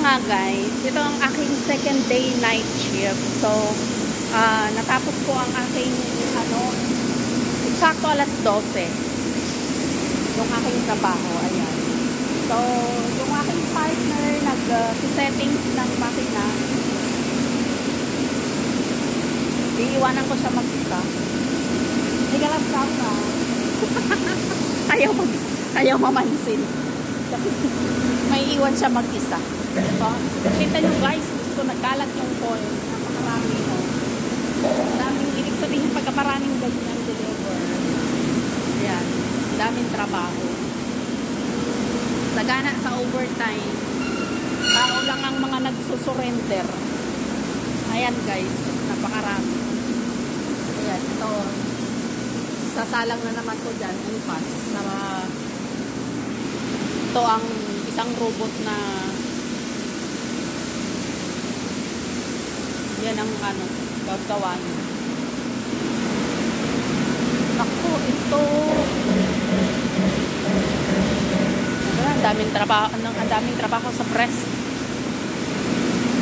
nga guys, ito ang aking second day night shift. So, natapos ko ang aking, eksakto alas 12. Yung aking trabaho, ayan. So, yung aking partner, nag-settings ng makina. Iiwanan ko siya mag-isa. Hindi ka lang ka. Ayaw mamansin. Kasi may iwan siya mag-isa. So, kita nyo guys, gusto nagkalat yung coin. Napakarami mo. Daming, ibig sabihin pagkamaraming ganyan deliver. Ayan. Daming trabaho. Sagana sa overtime. Tao lang ang mga nagsusurrender. Ayan guys, napakarami. Ayan, ito. Sasalang na naman ko dyan. Unpas. Ito ang isang robot na yan ang gagawin. Naku, ito. Ang daming trabaho sa press.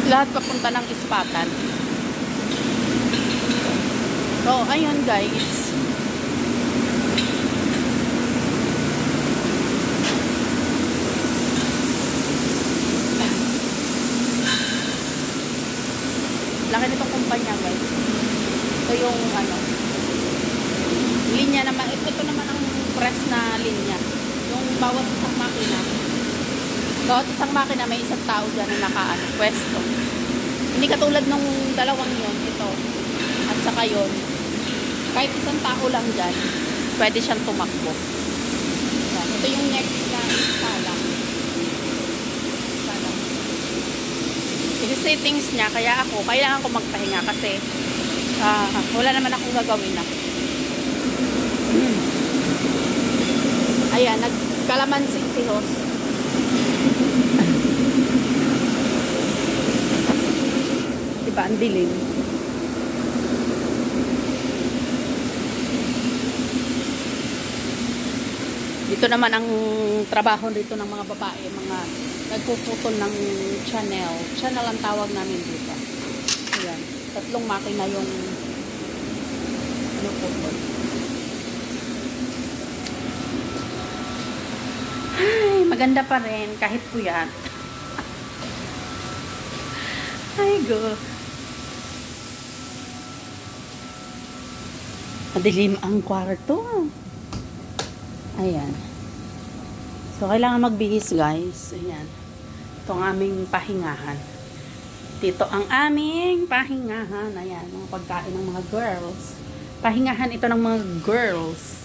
Lahat papunta ng ispatan. So, ayun guys. Laki nitong kumpanya guys. Ito yung linya naman. Ito naman ang press na linya. Yung bawat isang makina. Bawat isang makina may isang tao dyan na pwesto. Hindi katulad nung dalawang yon, ito. At saka yon. Kahit isang tao lang dyan, pwede siyang tumakbo. Yan. Ito yung next na salang. Settings niya, kaya kailangan ko magpahinga kasi wala naman akong gagawin na. Ayan, nagkalamansi si host. Diba, ang dilim. Dito naman ang trabaho dito ng mga babae, mga nagpuputol ng channel. Channel ang tawag namin dito. Ayan. 3 makina yung putol. Ay, maganda pa rin kahit puyat. Ay, go. Madilim ang kwarto. Ayan. So, kailangan magbihis, guys. Ayan. Ito ang aming pahingahan. Dito ang aming pahingahan. Ayan, mga pagkain ng mga girls. Pahingahan ito ng mga girls.